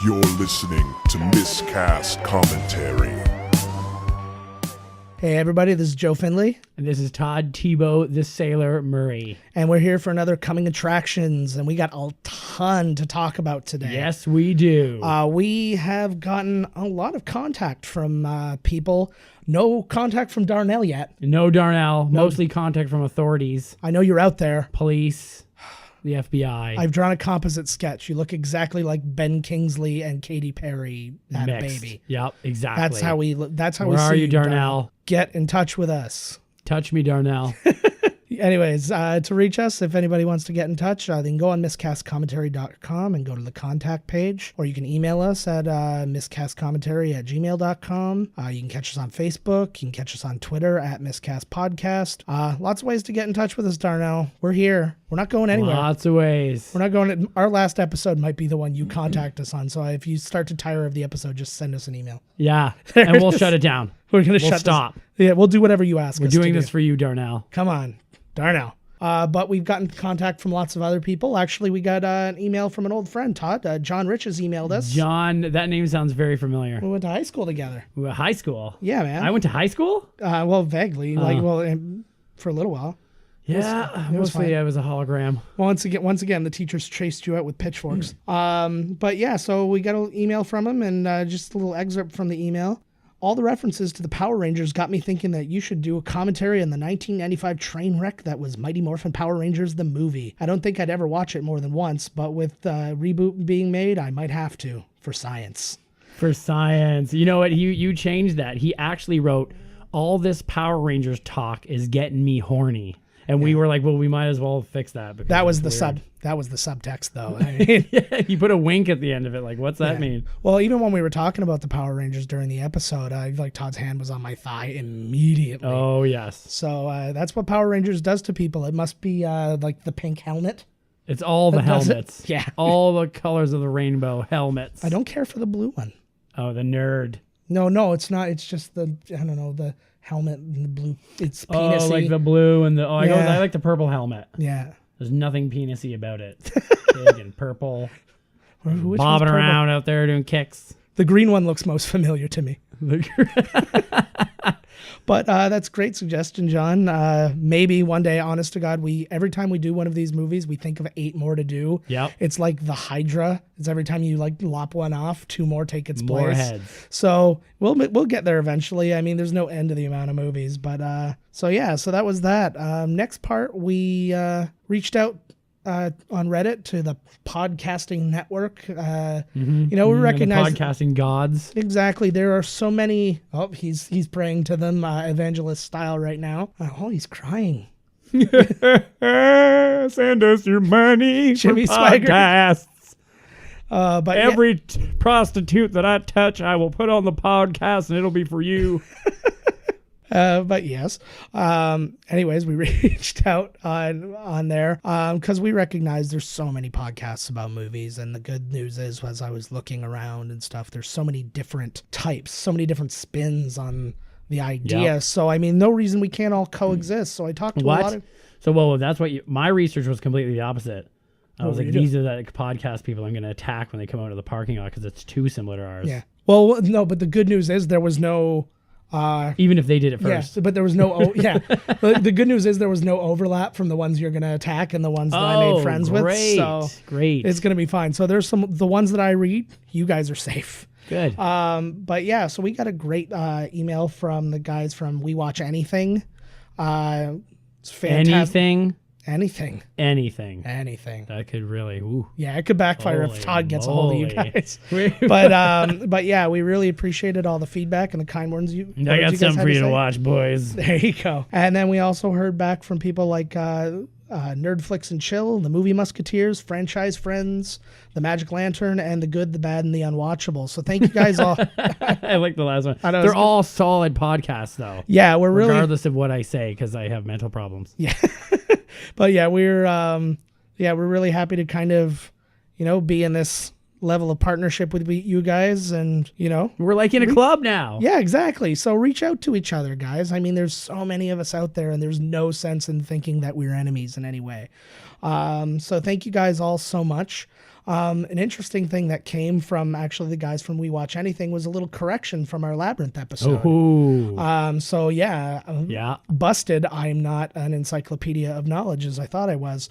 You're listening to Miscast Commentary. Hey everybody, this is Joe Finley. And this is Todd Tebow, the Sailor Murray. And we're here for another Coming Attractions, and we got a ton to talk about today. Yes, we do. We have gotten a lot of contact from people. No contact from Darnell yet. No Darnell, mostly contact from authorities, I know you're out there. police, the FBI. I've drawn a composite sketch. You look exactly like Ben Kingsley and Katy Perry had a Mixed. baby. Yep, exactly. That's how we look. That's how Where we see are you, Darnell? Get in touch with us. Touch me, Darnell. Anyways, to reach us, if anybody wants to get in touch, they can go on miscastcommentary.com and go to the contact page, or you can email us at miscastcommentary@gmail.com. You can catch us on Facebook. You can catch us on Twitter at miscastpodcast. Lots of ways to get in touch with us, Darnell. We're here. We're not going anywhere. Lots of ways. We're not going. Our last episode might be the one you contact us on. So if you start to tire of the episode, just send us an email. Yeah, and we'll shut it down. We're gonna We'll shut stop. Yeah, we'll do whatever you ask. We're us doing to this do. for you, Darnell. Come on, Darnell. But we've gotten contact from lots of other people. Actually, we got an email from an old friend, Todd. John Rich has emailed us. John, that name sounds very familiar. We went to high school together. We went to high school. Yeah, man. I went to high school? Well, vaguely, for a little while. Yeah, it was mostly fine. I was a hologram. Once again, the teachers chased you out with pitchforks. But yeah, so we got an email from him, and just a little excerpt from the email. All the references to the Power Rangers got me thinking that you should do a commentary on the 1995 train wreck that was Mighty Morphin Power Rangers the movie. I don't think I'd ever watch it more than once, but with reboot being made, I might have to, for science. For science. You know what? You changed that. He actually wrote, all this Power Rangers talk is getting me horny. And we were like, well, we might as well fix that. Because That was the weird. that was the subtext, though. I mean, Yeah, you put a wink at the end of it. Like, what's that mean? well, even when we were talking about the Power Rangers during the episode, Todd's hand was on my thigh immediately. Oh, yes. So that's what Power Rangers does to people. It must be like the pink helmet. It's all the Does it? helmets. Yeah. All the colors of the rainbow helmets. I don't care for the blue one. Oh, the nerd. No, it's not. It's just the helmet and the blue. It's penis-y. Oh, like the blue and the... Oh, Yeah. I like the purple helmet. Yeah. There's nothing penis-y about it. Big and purple. Which one's Bobbing purple? around out there doing kicks. The green one looks most familiar to me. But that's a great suggestion, John. Maybe one day, honest to God, every time we do one of these movies, we think of 8 more to do. Yep. It's like the Hydra. It's every time you lop one off, 2 more take its More place. heads. So we'll get there eventually. I mean, there's no end to the amount of movies. But so that was that. Next part, we reached out on Reddit to the podcasting network. We recognize The podcasting gods. exactly. There are so many. Oh, he's praying to them, evangelist style right now. Oh, he's crying. Send us your money Jimmy for Swagger. podcasts. But Every prostitute that I touch, I will put on the podcast, and it'll be for you. But yes. Anyways, we reached out on there because we recognize there's so many podcasts about movies, and the good news is, as I was looking around and stuff, there's so many different types, so many different spins on the idea. Yep. So I mean, no reason we can't all coexist. So I talked to a lot of. So, that's what my research was completely the opposite. I was were like, you these are the podcast people I'm going to attack when they come out of the parking lot because it's too similar to ours. Yeah. Well, no, but the good news is there was no. Even if they did it first. Yeah, but there was no. The good news is there was no overlap from the ones you're going to attack and the ones that I made friends with. So Great. it's going to be fine. So there's the ones that I read. You guys are safe. Good. But yeah, so we got a great email from the guys from We Watch Anything. It's fantastic. Anything. Anything. That could really. Ooh. Yeah, it could backfire if Holy Todd gets a hold of you moly. guys. But yeah, we really appreciated all the feedback and the kind words you. I got words you guys something had for you to say. watch, boys. There you go. And then we also heard back from people like Nerdflix and Chill, the Movie Musketeers, Franchise Friends, The Magic Lantern, and The Good, the Bad, and the Unwatchable. So thank you guys all. I like the last one. I know, They're it's- all solid podcasts, though. Yeah, we're really. Regardless of what I say, because I have mental problems. Yeah. But yeah, we're really happy to kind of, be in this level of partnership with you guys, and We're like in a club now. yeah, exactly. So reach out to each other, guys. I mean, there's so many of us out there, and there's no sense in thinking that we're enemies in any way. So thank you guys all so much. An interesting thing that came from actually the guys from We Watch Anything was a little correction from our Labyrinth episode. Ooh. So yeah. Busted. I'm not an encyclopedia of knowledge as I thought I was.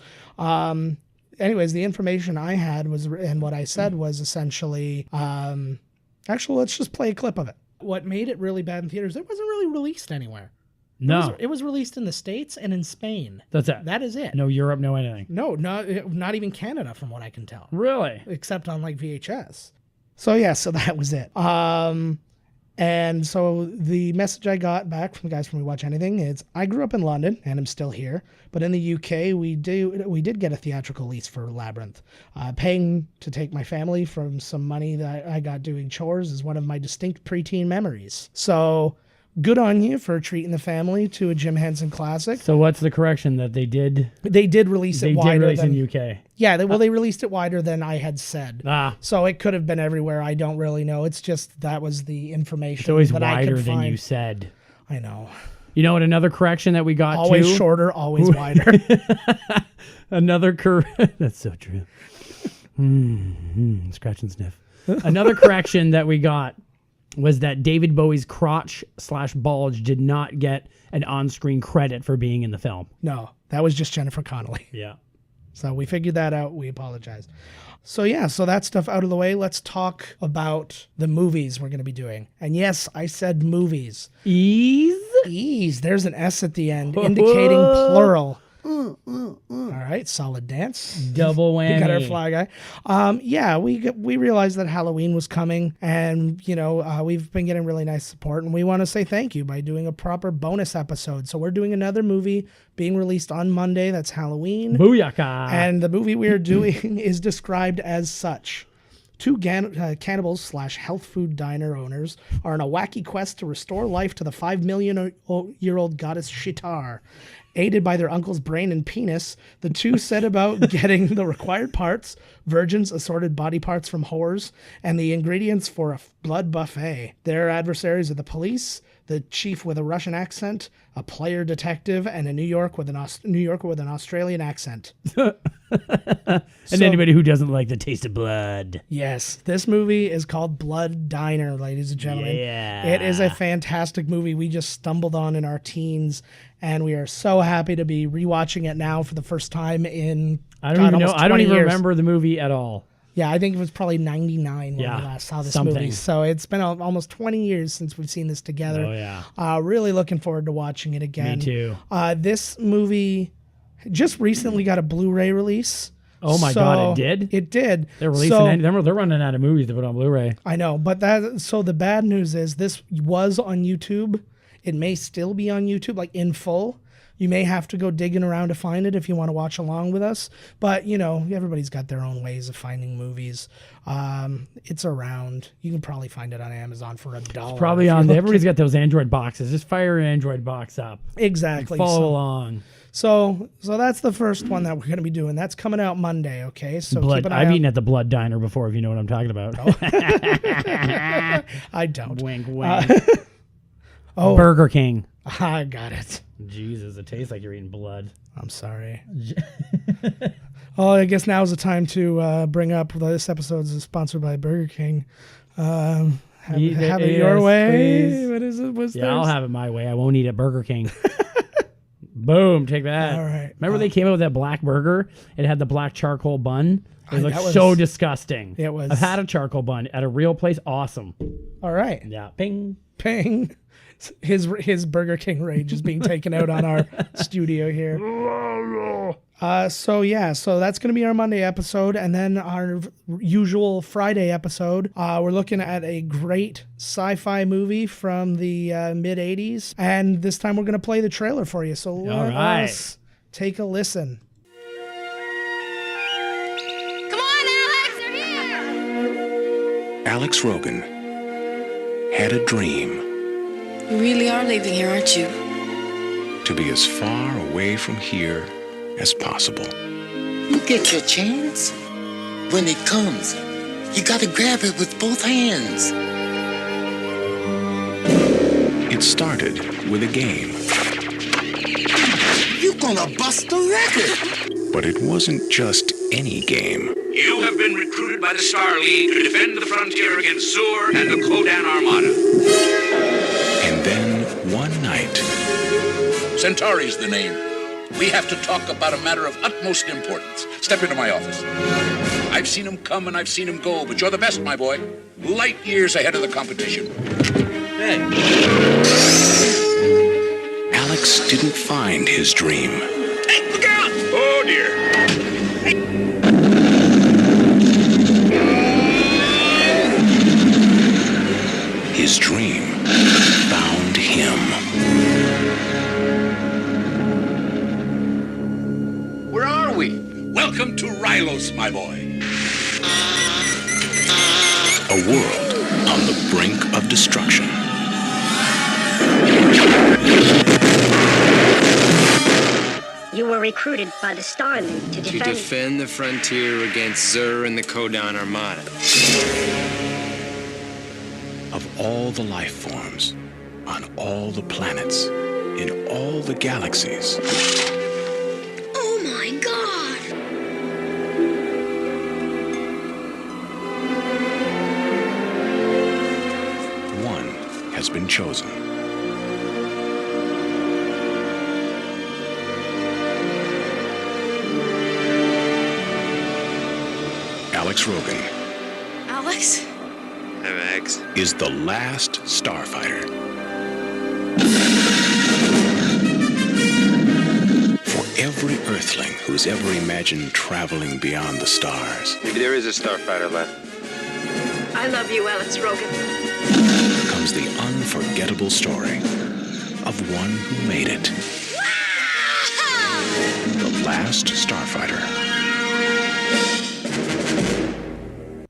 Anyways, the information I had was, and what I said was essentially, actually, let's just play a clip of it. What made it really bad in theaters, it wasn't really released anywhere. No. It was released in the States and in Spain. That's it. That is it. No Europe, no anything. No, not even Canada from what I can tell. Really? Except on like VHS. So yeah, so that was it. And so the message I got back from the guys from We Watch Anything is, I grew up in London and I'm still here, but in the UK we did get a theatrical release for Labyrinth. Paying to take my family from some money that I got doing chores is one of my distinct preteen memories. So good on you for treating the family to a Jim Henson classic. So what's the correction that they did? They did release it wider. They did release than, in UK. Yeah, they released it wider than I had said. So it could have been everywhere. I don't really know. It's just that was the information. It's always that I wider could than find. you said. I know. You know what? Another correction that we got always too? Shorter, always wider. That's so true. Scratch and sniff. Another correction that we got was that David Bowie's crotch/bulge did not get an on-screen credit for being in the film. No, that was just Jennifer Connelly. Yeah. So we figured that out. We apologize. So yeah, so that stuff out of the way. Let's talk about the movies we're going to be doing. And yes, I said movies. Ease. There's an S at the end, indicating plural. All right, solid dance. Double whammy. We got our fly guy. Yeah, we realized that Halloween was coming, and we've been getting really nice support, and we want to say thank you by doing a proper bonus episode. So we're doing another movie being released on Monday. That's Halloween. Booyaka! And the movie we're doing is described as such. Two cannibals / health food diner owners are on a wacky quest to restore life to the 5 million year old goddess Shitar. Aided by their uncle's brain and penis, the two set about getting the required parts, virgins, assorted body parts from whores, and the ingredients for a blood buffet. Their adversaries are the police, the chief with a Russian accent, a player detective, and a New Yorker with an Australian accent. And anybody who doesn't like the taste of blood. Yes, this movie is called Blood Diner, ladies and gentlemen. Yeah. It is a fantastic movie we just stumbled on in our teens, and we are so happy to be rewatching it now for the first time in I don't even years. remember the movie at all. Yeah, I think it was probably 99 when we last saw this movie. So it's been almost 20 years since we've seen this together. Oh, yeah. Really looking forward to watching it again. Me too. This movie just recently got a Blu-ray release. Oh my God, it did? It did. They're releasing they're running out of movies to put on Blu-ray. I know, but the bad news is this was on YouTube. It may still be on YouTube, like in full. You may have to go digging around to find it if you want to watch along with us. But, everybody's got their own ways of finding movies. It's around. You can probably find it on Amazon for $1. It's probably on. Everybody's got those Android boxes. Just fire your Android box up. Exactly. Follow along. So that's the first one that we're going to be doing. That's coming out Monday, okay? So Blood. keep an eye I've out. eaten at the Blood Diner before, if you know what I'm talking about. I don't. Wink, wink. Oh, Burger King. I got it. Jesus, it tastes like you're eating blood. I'm sorry. Oh, I guess now's the time to bring up this episode is sponsored by Burger King. Have it your way. Please. What is it? I'll have it my way. I won't eat at Burger King. Boom, take that. All right. Remember they came out with that black burger? It had the black charcoal bun. It looked was so disgusting. It was. I've had a charcoal bun at a real place. Awesome. All right. Yeah. Ping. Ping. His Burger King rage is being taken out on our studio here. So that's going to be our Monday episode. And then our usual Friday episode, we're looking at a great sci-fi movie from the mid-'80s. And this time we're going to play the trailer for you. So let us take a listen. Come on, Alex, they're here! Alex Rogan had a dream. You really are leaving here, aren't you? To be as far away from here as possible. You get your chance. When it comes, you gotta grab it with both hands. It started with a game. You gonna bust the record. But it wasn't just any game. You have been recruited by the Star League to defend the frontier against Zur and the Kodan Armada. And then, one night, Centauri's the name. We have to talk about a matter of utmost importance. Step into my office. I've seen him come and I've seen him go, but you're the best, my boy. Light years ahead of the competition. Hey. Alex didn't find his dream. Hey, look out! Oh, dear. His dream found him. Where are we? Welcome to Rylos, my boy. A world on the brink of destruction. You were recruited by the Star League to defend the frontier against Zur and the Kodan Armada. Of all the life forms, on all the planets, in all the galaxies, Oh my God! one has been chosen. Alex Rogan Alex? Max. is the last starfighter. For every Earthling who's ever imagined traveling beyond the stars, Maybe there is a starfighter left. I love you, Alex Rogan. comes the unforgettable story of one who made it. The last starfighter.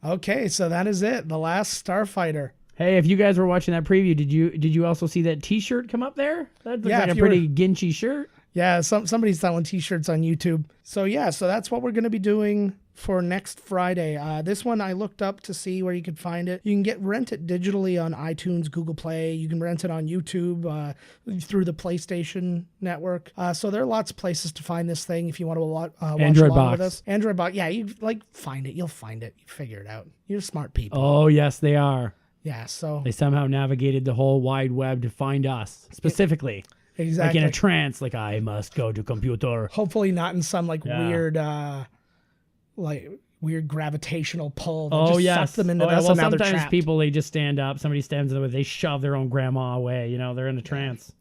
Okay, so that is it. The Last Starfighter. Hey, if you guys were watching that preview, did you also see that T-shirt come up there? That looks like a pretty ginchy shirt. Yeah, somebody's selling T-shirts on YouTube. So yeah, so that's what we're going to be doing for next Friday. This one I looked up to see where you could find it. You can rent it digitally on iTunes, Google Play. You can rent it on YouTube through the PlayStation Network. So there are lots of places to find this thing if you want to watch Android along box. with us. Android box. Yeah, you find it. You'll find it. You figure it out. You're smart people. Oh yes, they are. Yeah. So They somehow navigated the whole wide web to find us specifically. exactly. Like in a trance, like I must go to computer. Hopefully not in some Yeah. weird gravitational pull that Oh just yes. sucks them into oh, this. well, and now they're sometimes trapped. people they just stand up. Somebody stands up, they shove their own grandma away. You know, they're in a trance.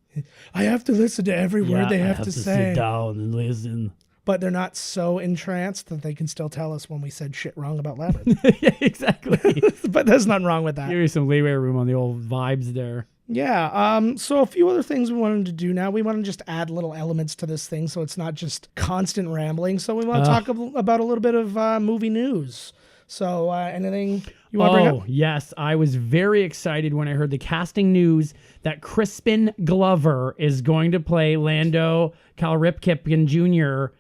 I have to listen to every word they I have to sit say. down and listen. But they're not so entranced that they can still tell us when we said shit wrong about Labyrinth. Yeah, exactly. But there's nothing wrong with that. Give you some leeway room on the old vibes there. Yeah. So a few other things we wanted to do now. We want to just add little elements to this thing so it's not just constant rambling. So we want to talk about a little bit of movie news. So anything you want to bring up? Oh, yes. I was very excited when I heard the casting news that Crispin Glover is going to play Lando Calrissian Jr.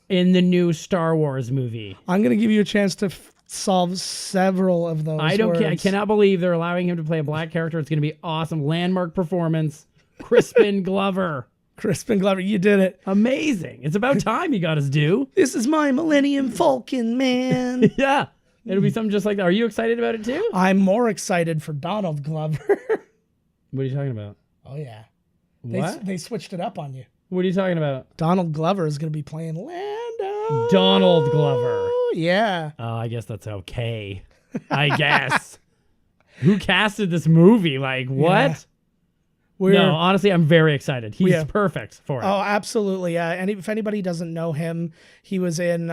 in the new Star Wars movie. I'm going to give you a chance to solve several of those I words. cannot believe they're allowing him to play a black character. It's going to be awesome. Landmark performance. Crispin Glover. Crispin Glover, you did it. Amazing. It's about time he got his due. This is my Millennium Falcon, man. Yeah. It'll be something just like that. Are you excited about it too? I'm more excited for Donald Glover. What are you talking about? Oh, yeah. What? They switched it up on you. What are you talking about? Donald Glover is going to be playing Lando. Donald Glover. Yeah. Oh, I guess that's okay. I guess. Who casted this movie? Like, what? No, honestly, I'm very excited. He's perfect for it. Oh, absolutely. Yeah. And if anybody doesn't know him, he was in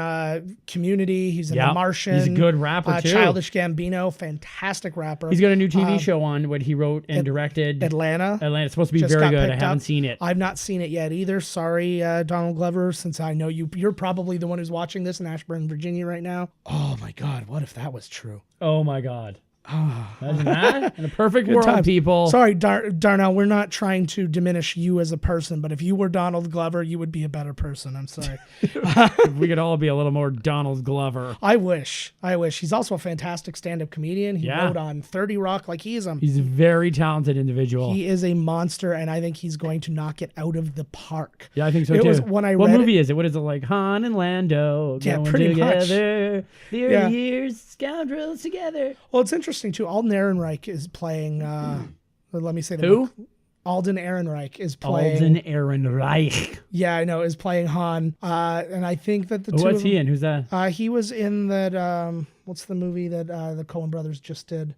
Community. He's in The Martian. He's a good rapper, too. Childish Gambino. Fantastic rapper. He's got a new TV show on what he wrote and directed. Atlanta. It's supposed to be Just very got good. I picked haven't up. seen it. I've not seen it yet either. Sorry, Donald Glover, since I know you're probably the one who's watching this in Ashburn, Virginia right now. Oh, my God. What if that was true? Oh, my God. Imagine that. In a perfect Good world, times. people. Sorry, Darnell, we're not trying to diminish you as a person, but if you were Donald Glover, you would be a better person. I'm sorry. We could all be a little more Donald Glover. I wish. He's also a fantastic stand-up comedian. He wrote on 30 Rock. Like he's a very talented individual. He is a monster, and I think he's going to knock it out of the park. Yeah, I think so it too. Was when I what read movie is it? What is it like? Han and Lando Yeah, going pretty together. much. The early years, scoundrels together. Well, it's interesting too. Alden Ehrenreich is playing. Let me say the Who? book. Alden Ehrenreich is playing. Alden Ehrenreich. Yeah, I know, is playing Han. And I think that the two. What's he in? Who's that? He was in that. What's the movie that the Coen brothers just did?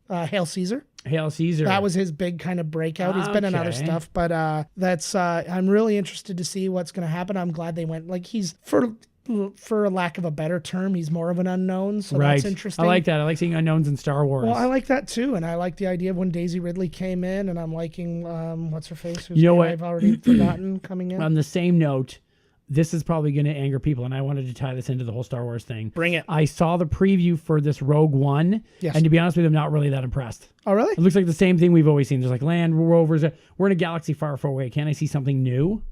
Hail Caesar. Hail Caesar. That was his big kind of breakout. He's been in other stuff, but that's. I'm really interested to see what's going to happen. I'm glad they went. Like he's for a lack of a better term, he's more of an unknown. So that's interesting. I like that. I like seeing unknowns in Star Wars. Well, I like that too, and I like the idea of when Daisy Ridley came in, and I'm liking what's her face? Whose You know name what? I've already forgotten coming in. On the same note, this is probably going to anger people, and I wanted to tie this into the whole Star Wars thing. Bring it. I saw the preview for this Rogue One, and to be honest with you, I'm not really that impressed. Oh, really? It looks like the same thing we've always seen. There's like land rovers. We're in a galaxy far, far away. Can't I see something new?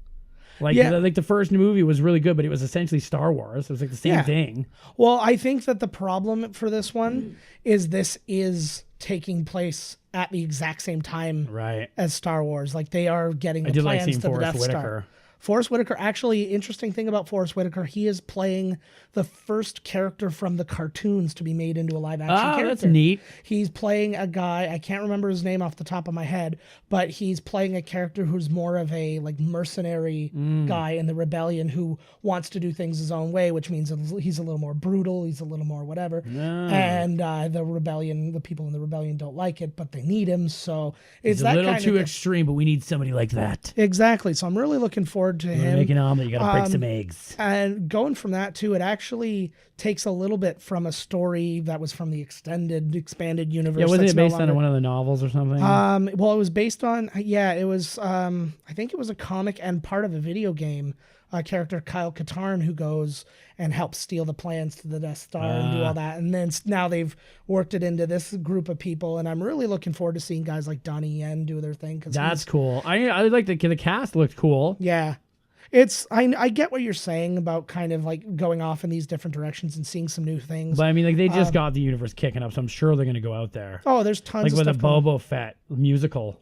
Like the first movie was really good, but it was essentially Star Wars. It was like the same thing. Well, I think that the problem for this one is this is taking place at the exact same time as Star Wars. Like they are getting the plans to the Death Star. Forrest Whitaker, actually, interesting thing about Forrest Whitaker, he is playing the first character from the cartoons to be made into a live action character. That's neat. He's playing a guy, I can't remember his name off the top of my head, but he's playing a character who's more of a like mercenary guy in the rebellion who wants to do things his own way, which means he's a little more brutal, he's a little more whatever. And the people in the rebellion don't like it, but they need him, so it's a little too extreme, but we need somebody like that. Exactly. So I'm really looking forward to him. Make an omelet, you gotta break some eggs. And going from that too, it actually takes a little bit from a story that was from the expanded universe. Yeah, wasn't it based on one of the novels or something? Well, it was based on, it was, I think it was a comic and part of a video game. Character Kyle Katarn who goes and helps steal the plans to the Death Star and do all that. And then now they've worked it into this group of people. And I'm really looking forward to seeing guys like Donnie Yen do their thing. That's cool. I like the cast looked cool. Yeah. I get what you're saying about kind of like going off in these different directions and seeing some new things. But I mean, like they just got the universe kicking up, so I'm sure they're going to go out there. Oh, there's tons of stuff. Like with a Boba Fett musical.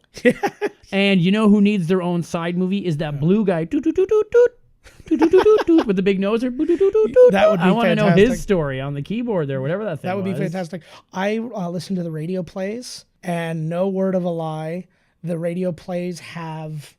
And you know who needs their own side movie is that blue guy. Doot, doot, doot, doot, doot. With the big nose. That would be I want to know his story on the keyboard there, whatever that thing was. That would be fantastic. I listened to the radio plays, and no word of a lie, the radio plays have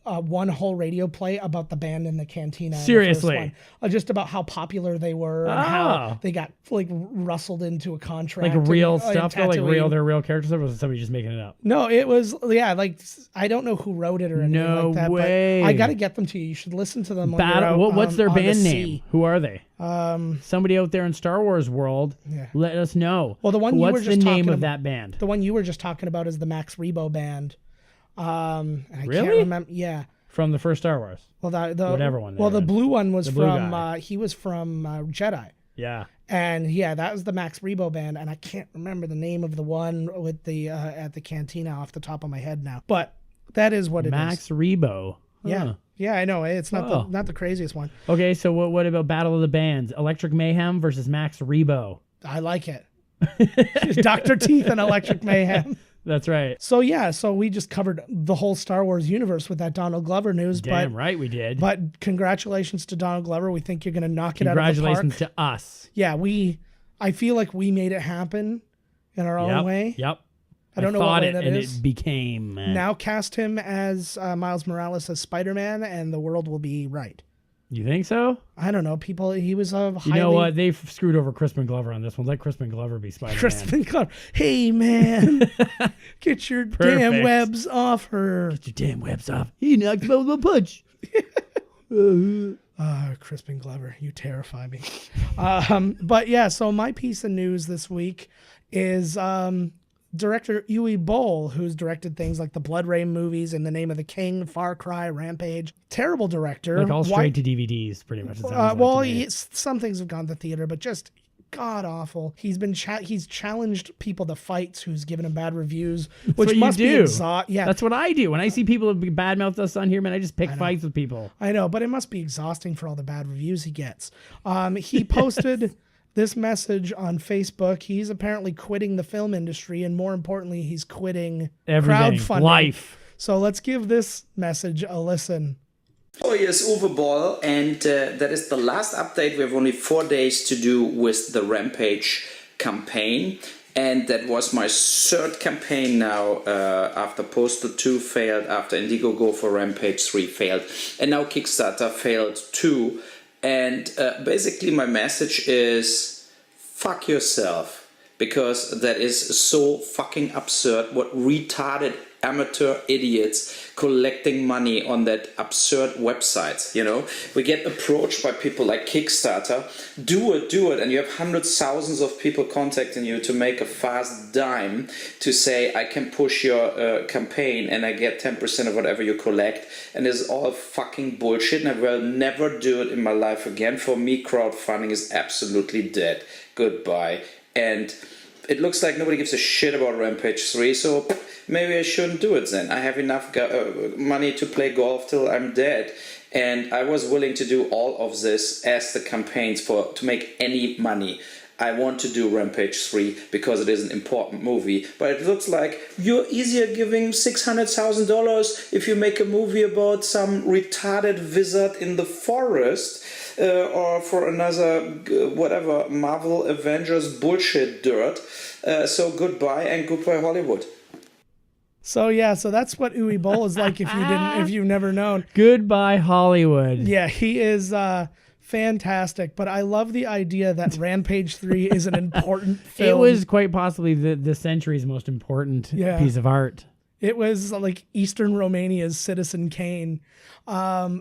one whole radio play about the band in the cantina. Seriously? Just about how popular they were and how they got like rustled into a contract. Like real stuff, though? Like their real characters, or was somebody just making it up? No, it was, like, I don't know who wrote it or anything like that. Way. But I got to get them to you. You should listen to them. What's their band name? Who are they? Somebody out there in Star Wars world, let us know. Well, what's the name of that band? The one you were just talking about is the Max Rebo band. I really? can't remember. Yeah. From the first Star Wars. Well, whatever one. Well, the blue one was from. He was from Jedi. Yeah. And that was the Max Rebo band, and I can't remember the name of the one with the at the cantina off the top of my head now. But that is what it is. Max Rebo. Yeah. Yeah, I know. It's not the craziest one. Okay, so what about Battle of the Bands? Electric Mayhem versus Max Rebo. I like it. Dr. Teeth and Electric Mayhem. That's right. So we just covered the whole Star Wars universe with that Donald Glover news. Damn right we did. But congratulations to Donald Glover. We think you're going to knock it out of the park. Congratulations to us. Yeah, I feel like we made it happen in our own way. Yep. I don't know what way that is. It became. Now cast him as Miles Morales as Spider-Man, and the world will be right. You think so? I don't know. He was a highly... You know what? They screwed over Crispin Glover on this one. Let Crispin Glover be Spider-Man. Crispin Glover. Hey, man. Get your damn webs off her. Get your damn webs off. He knocked him out with a punch. Crispin Glover, you terrify me. But so my piece of news this week is... director Uwe Boll, who's directed things like the Blood Rain movies, In the Name of the King, Far Cry, Rampage. Terrible director. Like all straight to DVDs, pretty much. Some things have gone to theater, but just god awful. He's challenged people to fights who's given him bad reviews, That's which what must you be do. exhausting. Yeah, That's what I do. When I see people badmouth us on here, man, I just pick fights with people. I know, but it must be exhausting for all the bad reviews he gets. He posted this message on Facebook. He's apparently quitting the film industry, and more importantly, he's quitting Everything. crowdfunding. Life. So let's give this message a listen. Oh, here's Uwe Boll, and that is the last update. We have only 4 days to do with the Rampage campaign, and that was my third campaign now after Postal 2 failed, after Indiegogo for Rampage 3 failed, and now Kickstarter failed too. And basically my message is fuck yourself, because that is so fucking absurd. What retarded amateur idiots collecting money on that absurd website, you know? We get approached by people like Kickstarter, do it, and you have hundreds, thousands of people contacting you to make a fast dime to say, I can push your campaign and I get 10% of whatever you collect, and it's all fucking bullshit, and I will never do it in my life again. For me, crowdfunding is absolutely dead. Goodbye. And it looks like nobody gives a shit about Rampage 3, so maybe I shouldn't do it then. I have enough money to play golf till I'm dead. And I was willing to do all of this as the campaigns to make any money. I want to do Rampage 3 because it is an important movie. But it looks like you're easier giving $600,000 if you make a movie about some retarded wizard in the forest, or for another whatever Marvel Avengers bullshit dirt. So goodbye and goodbye Hollywood. So that's what Uwe Boll is like if you've never known. Goodbye Hollywood. Yeah, he is fantastic, but I love the idea that Rampage 3 is an important film. It was quite possibly the century's most important piece of art. It was like Eastern Romania's Citizen Kane.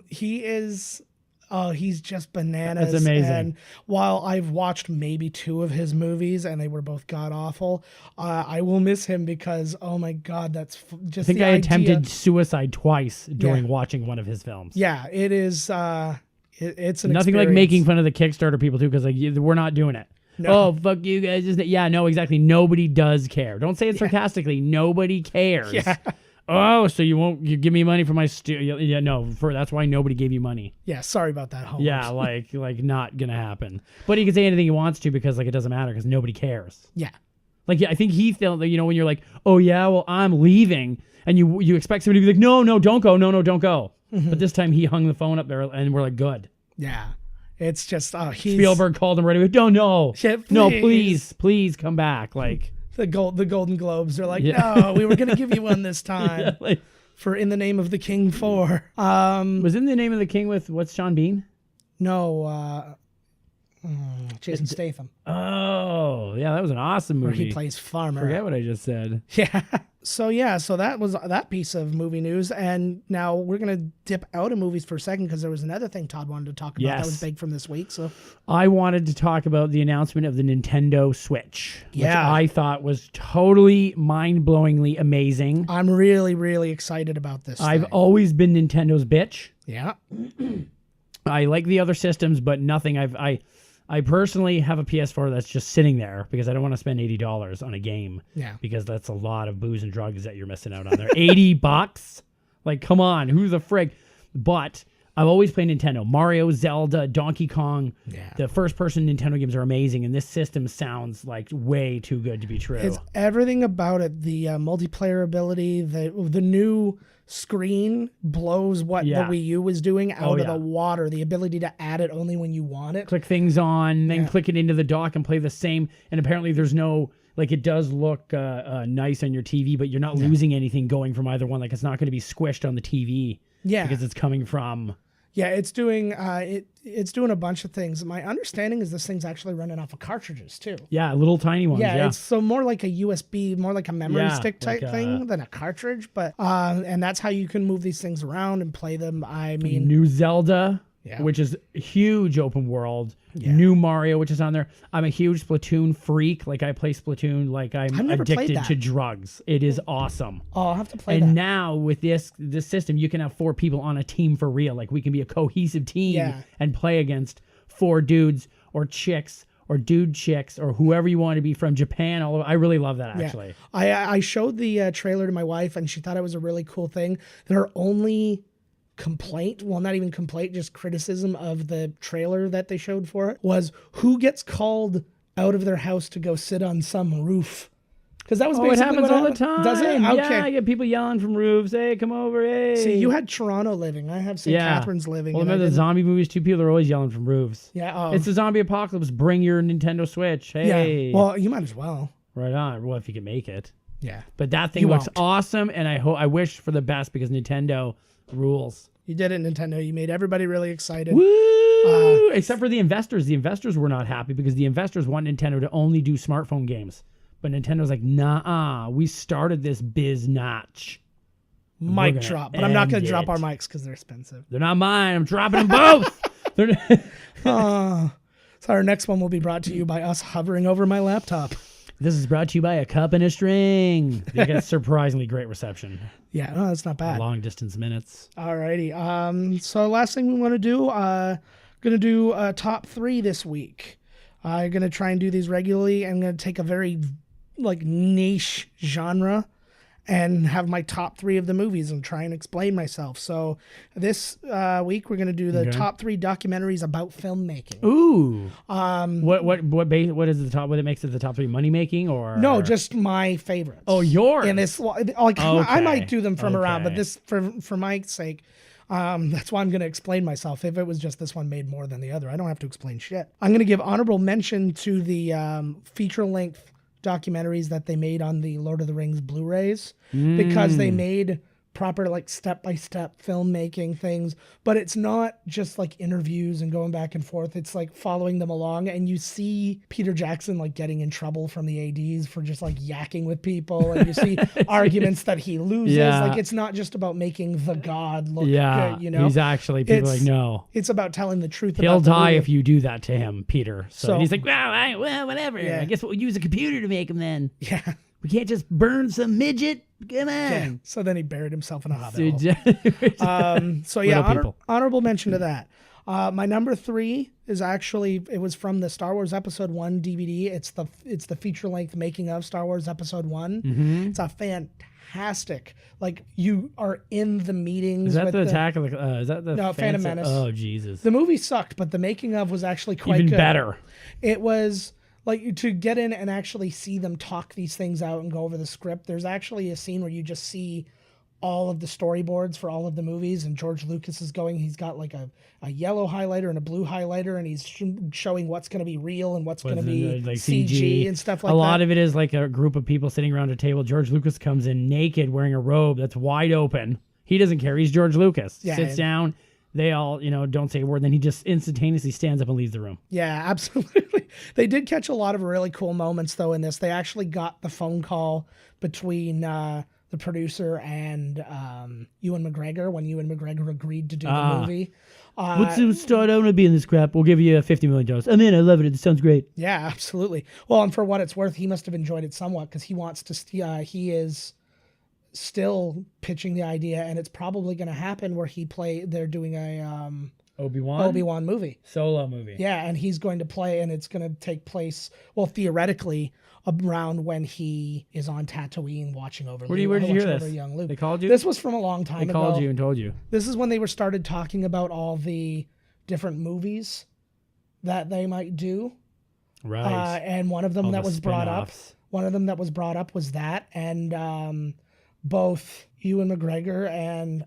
He's just bananas. That's amazing. And while I've watched maybe 2 of his movies and they were both god awful, I will miss him because, oh my God, that's just. I think I attempted suicide twice during watching one of his films. Yeah, it is. It's an nothing experience. like making fun of the Kickstarter people too, because like we're not doing it. No. Oh, fuck you guys! No, exactly. Nobody does care. Don't say it sarcastically. Nobody cares. Yeah. Oh, so you give me money for my that's why nobody gave you money. Yeah, sorry about that, Homer. Yeah, like not gonna happen. But he can say anything he wants to because like it doesn't matter because nobody cares. Yeah. Like I think he felt that when you're like, oh yeah, well I'm leaving, and you expect somebody to be like, no, don't go, no, don't go. Mm-hmm. But this time he hung the phone up there, and we're like, good. Yeah. It's just Spielberg called him right away. No, please come back. Like the Golden Globes are like, no, we were gonna give you one this time for In the Name of the King 4. Was In the Name of the King with what's Sean Bean? No, Jason Statham. Oh yeah, that was an awesome movie. Where he plays farmer. Forget what I just said. Yeah. So that was that piece of movie news, and now we're gonna dip out of movies for a second because there was another thing Todd wanted to talk about that was big from this week. So I wanted to talk about the announcement of the Nintendo Switch, which I thought was totally mind-blowingly amazing. I'm really, really excited about this. I've always been Nintendo's bitch. Yeah. I like the other systems, but nothing. I personally have a PS4 that's just sitting there because I don't want to spend $80 on a game. Yeah. Because that's a lot of booze and drugs that you're missing out on there. $80? Like, come on, who's the frig? But I've always played Nintendo. Mario, Zelda, Donkey Kong. Yeah. The first-person Nintendo games are amazing, and this system sounds like way too good to be true. It's everything about it. The multiplayer ability, the new screen blows what the Wii U was doing out of the water. The ability to add it only when you want it. Click things on, then click it into the dock and play the same. And apparently there's no, like it does look nice on your TV, but you're not losing anything going from either one. Like it's not going to be squished on the TV. Yeah. Because it's coming from... Yeah, it's doing it's doing a bunch of things. My understanding is this thing's actually running off of cartridges too. Yeah, little tiny ones. Yeah, it's so more like a USB, more like a memory stick type thing than a cartridge. But and that's how you can move these things around and play them. I mean, new Zelda, which is huge open world. New Mario, which is on there. I'm a huge Splatoon freak. Like I play Splatoon like I'm addicted to drugs. It is awesome. Oh, I'll have to play that. And now with this system, you can have 4 people on a team for real. Like we can be a cohesive team and play against 4 dudes or chicks or dude chicks or whoever you want to be from Japan. All over. I really love that, actually. Yeah. I showed the trailer to my wife, and she thought it was a really cool thing. Their only complaint, well, not even complaint, just criticism of the trailer that they showed for it was who gets called out of their house to go sit on some roof. Because that was basically it happens what all the time. Does it? Okay. Yeah, I get people yelling from roofs. Hey, come over. Hey. See, you had Toronto living. I have St. Catharines living. Well, remember the zombie movies too? People are always yelling from roofs. Yeah. It's the zombie apocalypse. Bring your Nintendo Switch. Hey. Yeah. Well, you might as well. Right on. Well, if you can make it. Yeah. But that thing looks awesome, and I wish for the best because Nintendo rules. You did it, Nintendo. You made everybody really excited. Woo! Except for the investors. The investors were not happy because the investors want Nintendo to only do smartphone games. But Nintendo's like, nah, we started this biz notch. Mic drop. But I'm not going to drop our mics because they're expensive. They're not mine. I'm dropping them both. So our next one will be brought to you by us hovering over my laptop. This is brought to you by a cup and a string. They get surprisingly great reception. Yeah, no, that's not bad. Long distance minutes. Alrighty. So last thing we want to do, gonna do top 3 this week. I'm gonna try and do these regularly. I'm gonna take a very niche genre and have my top 3 of the movies and try and explain myself. So this week we're gonna do the top 3 documentaries about filmmaking. Ooh. What is the top? What makes it the top 3? Money making or no? Just my favorites. Oh, yours. And this I might do them from around, but this for my sake. That's why I'm going to explain myself. If it was just this one made more than the other, I don't have to explain shit. I'm going to give honorable mention to the feature-length documentaries that they made on the Lord of the Rings Blu-rays because they made proper step-by-step filmmaking things, but it's not just interviews and going back and forth. It's following them along, and you see Peter Jackson getting in trouble from the ADs for just yakking with people, and you see arguments that he loses. It's not just about making the god look good, he's actually no, it's about telling the truth. He'll about die if you do that to him, Peter. So he's like, well, whatever. Yeah. I guess we'll use a computer to make him then. Yeah. We can't just burn some midget. Come on. Yeah. So then he buried himself in a hobbit hole. Honorable mention to that. My number 3 is actually, it was from the Star Wars Episode 1 DVD. It's the feature-length making of Star Wars Episode 1. Mm-hmm. It's a fantastic, you are in the meetings. Is that the Attack of the, is that the no, Phantom Menace. Oh, Jesus. The movie sucked, but the making of was actually quite even good. better. It was... to get in and actually see them talk these things out and go over the script. There's actually a scene where you just see all of the storyboards for all of the movies, and George Lucas is he's got a yellow highlighter and a blue highlighter, and he's showing what's going to be real and what's going to be CG and stuff like that. A lot of it is a group of people sitting around a table. George Lucas comes in naked wearing a robe that's wide open. He doesn't care. He's George Lucas. Yeah, sits down. They all, don't say a word. Then he just instantaneously stands up and leaves the room. Yeah, absolutely. They did catch a lot of really cool moments, though, in this. They actually got the phone call between the producer and Ewan McGregor when Ewan McGregor agreed to do the movie. What's the start? I want to be in this crap. We'll give you $50 million. I'm in. I love it. It sounds great. Yeah, absolutely. Well, and for what it's worth, he must have enjoyed it somewhat because he wants to. He is still pitching the idea, and it's probably going to happen where they're doing a Obi-Wan movie. Solo movie. Yeah, and he's going to play, and it's going to take place, well, theoretically, around when he is on Tatooine watching over Where did you hear this? Young Luke. They called you? This was from a long time ago. They called you and told you. This is when they started talking about all the different movies that they might do. Right. And one of them that was brought up was that, and both Ewan McGregor and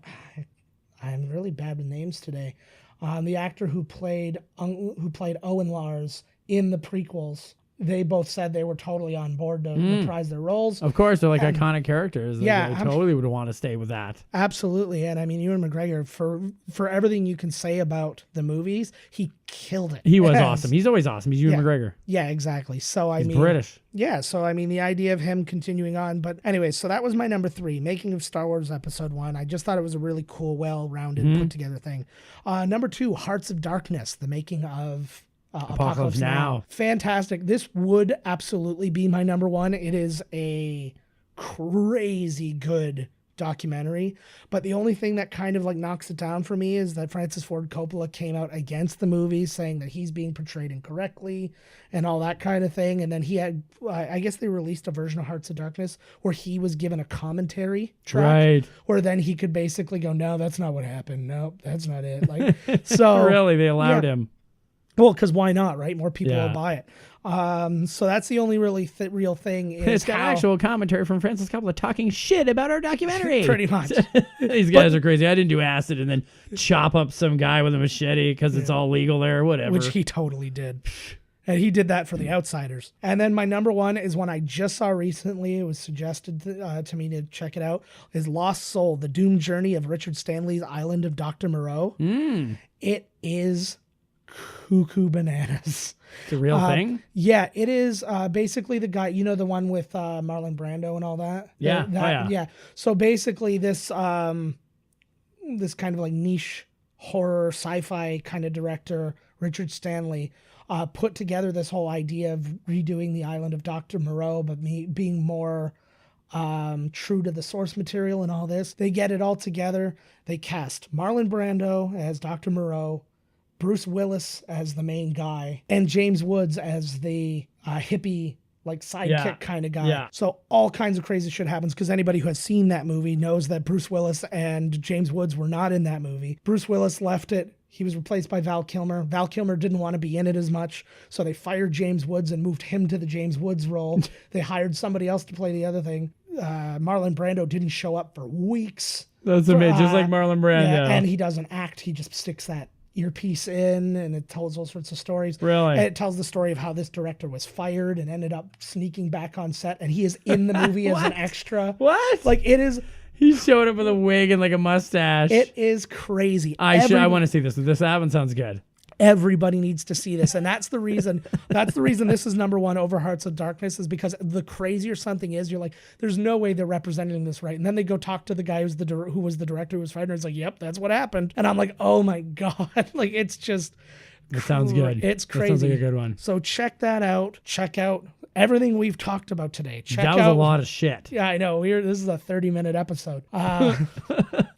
I'm really bad with names today. The actor who played Owen Lars in the prequels, they both said they were totally on board to reprise their roles. Of course, they're iconic characters. Yeah, I totally would want to stay with that. Absolutely, and I mean, Ewan McGregor, for everything you can say about the movies, he killed it. He was awesome. He's always awesome. He's Ewan McGregor. Yeah, exactly. So he's British. Yeah, so I mean, the idea of him continuing on. But anyway, so that was my number 3, making of Star Wars Episode 1. I just thought it was a really cool, well-rounded, put-together thing. Number 2, Hearts of Darkness, the making of Apocalypse Now. Fantastic. This would absolutely be my number 1. It is a crazy good documentary. But the only thing that kind of like knocks it down for me is that Francis Ford Coppola came out against the movie, saying that he's being portrayed incorrectly and all that kind of thing. And then he had, I guess they released a version of Hearts of Darkness where he was given a commentary track, Right. where then he could basically go, no, that's not what happened. No, that's not it. Like, so Really, they allowed him. Well, because why not, right? More people Yeah. will buy it. So that's the only really real thing. Is It's got how, actual commentary from Francis Coppola talking shit about our documentary. pretty much. These guys are crazy. I didn't do acid and then chop up some guy with a machete because it's all legal there, whatever. Which he totally did. And he did that for The Outsiders. And then my number one is one I just saw recently. It was suggested to me to check it out. Is Lost Soul, The Doomed Journey of Richard Stanley's Island of Dr. Moreau. It is cuckoo bananas. It's a real thing? Yeah, it is basically the guy, you know, the one with Marlon Brando and all that? Yeah. Yeah. So basically this this kind of like niche horror sci-fi kind of director, Richard Stanley, put together this whole idea of redoing the Island of Dr. Moreau, but being more true to the source material and all this. They get it all together. They cast Marlon Brando as Dr. Moreau, Bruce Willis as the main guy, and James Woods as the hippie, like sidekick kind of guy. Yeah. So all kinds of crazy shit happens because anybody who has seen that movie knows that Bruce Willis and James Woods were not in that movie. Bruce Willis left it. He was replaced by Val Kilmer. Val Kilmer didn't want to be in it as much, so they fired James Woods and moved him to the James Woods role. They hired somebody else to play the other thing. Marlon Brando didn't show up for weeks. That's amazing. Just like Marlon Brando. Yeah, and he doesn't act. He just sticks that earpiece in, and it tells all sorts of stories. Really? And it tells the story of how this director was fired and ended up sneaking back on set, and he is in the movie as an extra. What? Like, it is... He showed up with a wig and like a mustache. It is crazy. I want to see this. That one sounds good. Everybody needs to see this, and that's the reason. That's the reason this is number one over Hearts of Darkness, is because the crazier something is, you're like, there's no way they're representing this right. And then they go talk to the guy who was the director who was fired, and it's like, yep, that's what happened. And I'm like, oh my god, like it's just. That sounds good. It's crazy. That sounds like a good one. So check that out. Check out everything we've talked about today. That was a lot of shit. Yeah, I know. This is a 30-minute episode.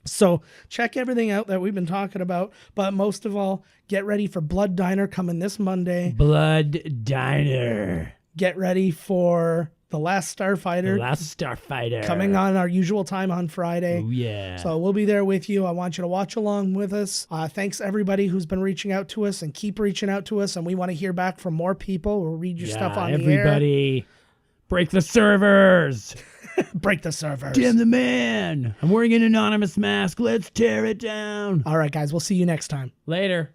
So check everything out that we've been talking about. But most of all, get ready for Blood Diner coming this Monday. Blood Diner. Get ready for The Last Starfighter. The Last Starfighter. Coming on our usual time on Friday. Oh, yeah. So we'll be there with you. I want you to watch along with us. Thanks everybody who's been reaching out to us and keep reaching out to us. And we want to hear back from more people. We'll read your stuff on the air. Everybody, break the servers. Break the servers. Jim the man. I'm wearing an anonymous mask. Let's tear it down. All right, guys. We'll see you next time. Later.